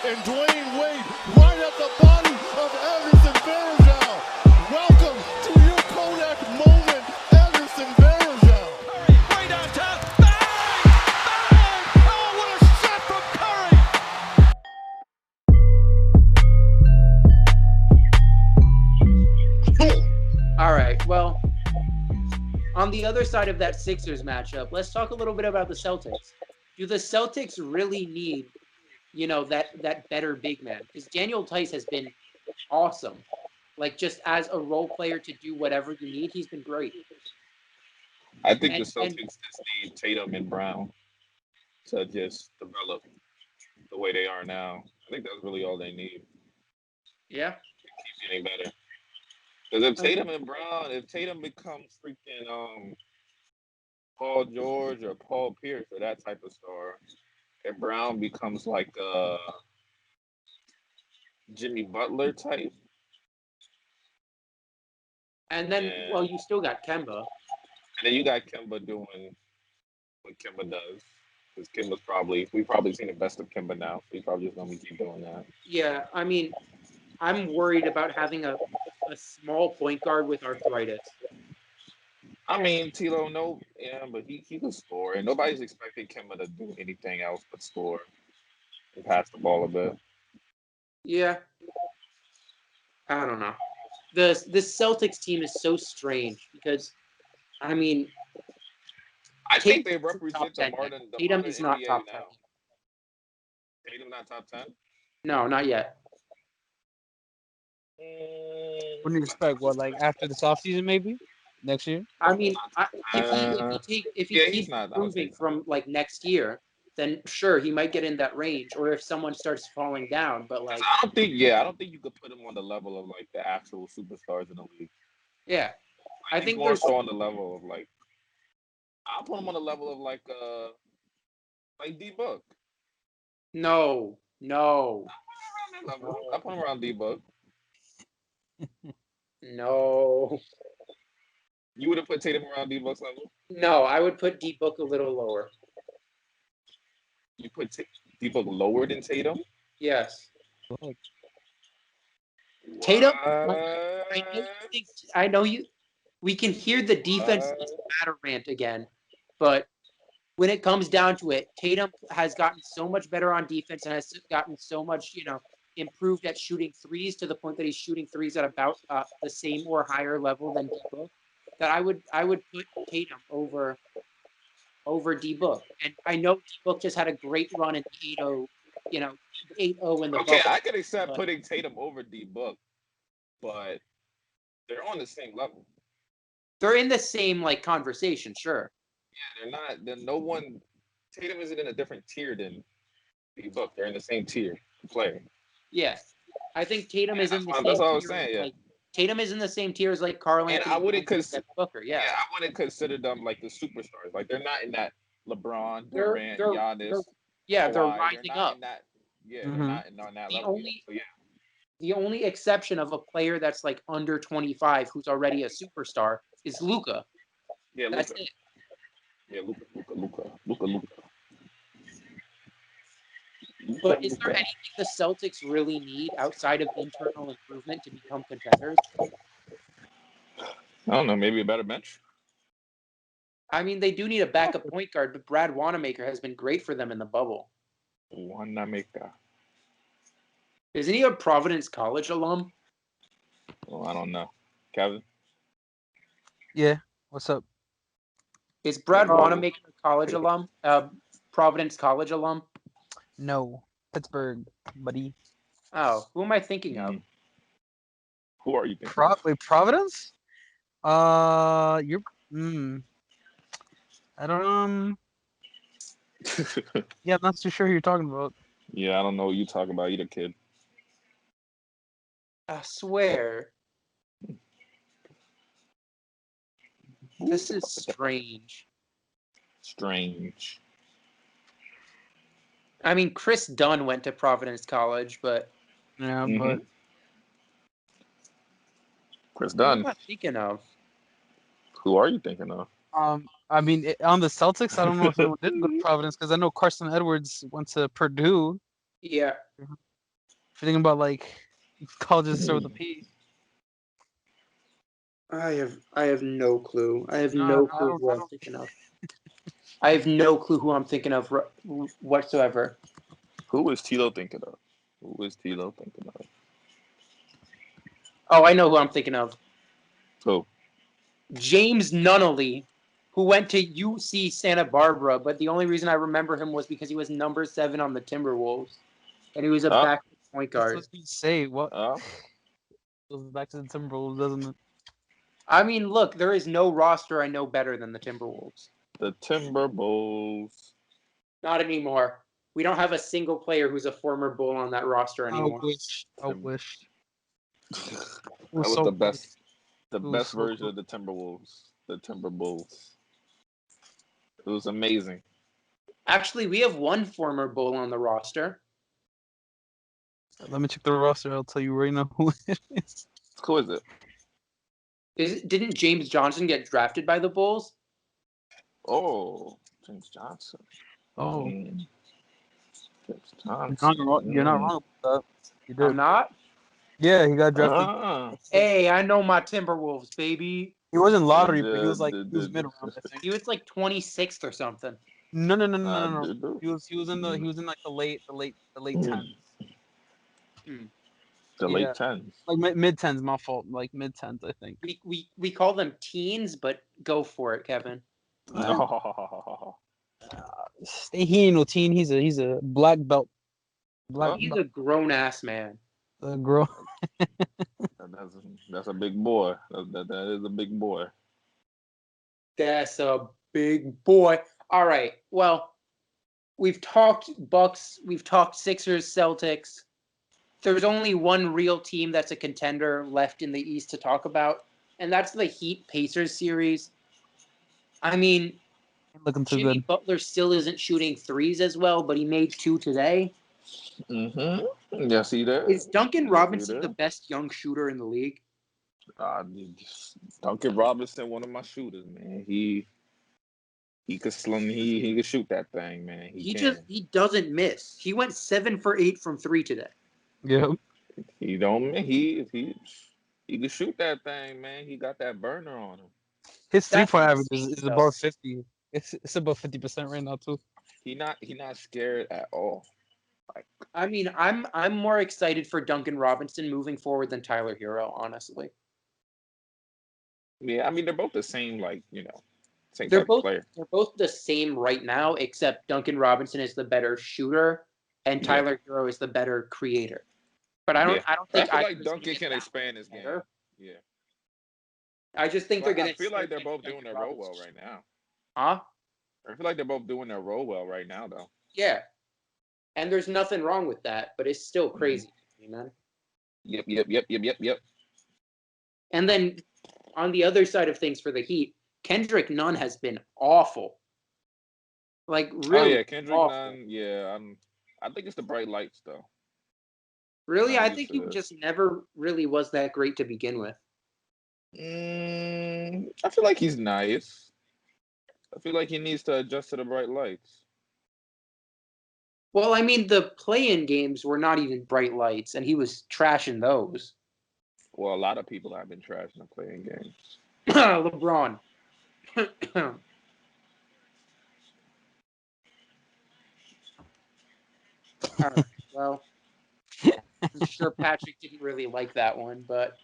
and Dwayne Wade right at the bottom of Anderson Varejao. Welcome to your Kodak moment, Anderson Varejao. Curry, way down top. Bang! Bang! Oh, what a shot from Curry! All right. Well, on the other side of that Sixers matchup, let's talk a little bit about the Celtics. Do the Celtics really need, that better big man? Because Daniel Tice has been awesome. Like, just as a role player to do whatever you need, he's been great. I think the Celtics just need Tatum and Brown to just develop the way they are now. I think that's really all they need. Yeah. Keep getting better. Because if Tatum and Brown, if Tatum becomes freaking Paul George or Paul Pierce or that type of star, if Brown becomes like Jimmy Butler type. And then, well, you still got Kemba. And then you got Kemba doing what Kemba does. Because we've probably seen the best of Kemba now. So he's probably just going to keep doing that. Yeah, I mean, I'm worried about having a small point guard with arthritis. I mean, Tilo, no, yeah, but he can score. And nobody's expecting Kemba to do anything else but score and pass the ball a bit. Yeah. I don't know. This Celtics team is so strange because, I mean, I think they represent the modern Tatum is not NBA top now. 10. Tatum not top 10? No, not yet. What do you expect? What, like after this offseason, maybe next year? I mean, if he keeps improving from like next year, then sure he might get in that range. Or if someone starts falling down, but like I don't think you could put him on the level of like the actual superstars in the league. Yeah, like, I think more so on the level of like I'll put him on the level of like D Book. No. I'll put him around D Book. No. You would have put Tatum around D Book's level? No, I would put D Book a little lower. You put D Book lower than Tatum? Yes. Tatum. I know you. We can hear the defense matter rant again, but when it comes down to it, Tatum has gotten so much better on defense and has gotten so much, improved at shooting threes to the point that he's shooting threes at about the same or higher level than D Book. That I would put Tatum over D Book, and I know D Book just had a great run in the 8-0, 8-0 in the okay, bubble. I can accept putting Tatum over D Book, but they're on the same level. They're in the same conversation, sure. Yeah, they're not. Then no one. Tatum isn't in a different tier than D Book. They're in the same tier player. Yeah, I think Tatum is in the same. That's what I was tier saying. Yeah. Tatum is in the same tier as Karl Anthony. And I wouldn't consider Booker. Yeah. I wouldn't consider them like the superstars. Like they're not in that LeBron, Durant, Giannis. They're rising up. They're not on that level. The only exception of a player that's under 25 who's already a superstar is Luka. Yeah, that's it. Yeah, Luka. But is there anything the Celtics really need outside of internal improvement to become contenders? I don't know. Maybe a better bench. I mean, they do need a backup point guard, but Brad Wanamaker has been great for them in the bubble. Wanamaker. Isn't he a Providence College alum? Oh, I don't know. Kevin? Yeah. What's up? Is Brad Wanamaker a college alum? Providence College alum? No. Pittsburgh, buddy. Oh, who am I thinking of? Who are you thinking? Probably Providence? You're. I don't. Yeah, I'm not too sure who you're talking about. Yeah, I don't know what you talking about either, kid. I swear. This is strange. I mean, Chris Dunn went to Providence College, but... Yeah, but... Chris Dunn. Who am I thinking of? Who are you thinking of? I mean, on the Celtics, I don't know if anyone didn't go to Providence, because I know Carson Edwards went to Purdue. Yeah. you're thinking about like colleges that start with a P. I have no clue. I have No, no I clue don't. who I'm thinking of. I have no clue who I'm thinking of whatsoever. Who is Tilo thinking of? Who is Tilo thinking of? Oh, I know who I'm thinking of. Who? James Nunnally, who went to UC Santa Barbara, but the only reason I remember him was because he was number 7 on the Timberwolves, and he was a Huh? backup point That's guard. what you say. What Huh? goes back to the Timberwolves, doesn't it? I mean, look, there is no roster I know better than the Timberwolves. The Timberwolves. Not anymore. We don't have a single player who's a former Bull on that roster I anymore. wish. I wish. That It was was so the close. best. The It was best so version close. of the Timberwolves. The Timberwolves. It was amazing. Actually, we have one former Bull on the roster. Let me check the roster. I'll tell you right now who it is. Who is it? Didn't James Johnson get drafted by the Bulls? Oh, James Johnson. Oh, James you're Johnson. not wrong. You're not wrong about that. You I'm did. not. Yeah, he got drafted. Ah. Hey, I know my Timberwolves, baby. He wasn't lottery, but he was like he was The- mid round, I think. He was like 26th or something. No. the- He was in like the late tens. Hmm. The Yeah, late tens. like mid tens. My fault. Like mid tens, I think. We call them teens, but go for it, Kevin. No. He ain't no teen. He's a black belt. Black Oh, He's belt. a grown ass man. Girl. that's a big boy. That is a big boy. That's a big boy. All right. Well, we've talked Bucks, we've talked Sixers, Celtics. There's only one real team that's a contender left in the East to talk about, and that's the Heat Pacers series. I mean, Looking too Jimmy good. Butler still isn't shooting threes as well, but he made 2 today. Mm-hmm. Yes, he did. Is Duncan Yes, he Robinson the did. best young shooter in the league? Duncan Robinson, one of my shooters, man. He could sling. He could shoot that thing, man. He doesn't miss. He went 7 for 8 from 3 today. Yeah. He don't. He could shoot that thing, man. He got that burner on him. His That's 3-point average insane, is though. above 50. It's above 50% right now too. He not scared at all. I mean, I'm more excited for Duncan Robinson moving forward than Tyler Hero, honestly. Yeah, I mean they're both the same, same type of player. They're both the same right now, except Duncan Robinson is the better shooter and Yeah. Tyler Hero is the better creator. But Yeah. I don't I think feel either like is gonna Duncan get can that expand his game. better. Yeah. I just think they're But I gonna feel like start they're getting both doing Duncan their role well Robinson. right now. Huh? I feel like they're both doing their role well right now, though. Yeah. And there's nothing wrong with that, but it's still crazy, man. Yep. And then on the other side of things for the Heat, Kendrick Nunn has been awful. Like Oh really yeah, Kendrick awful. Nunn. Yeah, I think it's the bright lights though. Really, Not I used think to he this. just never really was that great to begin with. I feel like he's nice. I feel like he needs to adjust to the bright lights. Well, I mean, the play-in games were not even bright lights, and he was trashing those. Well, a lot of people have been trashing the playing games. LeBron. All right. Well, I'm sure Patrick didn't really like that one, but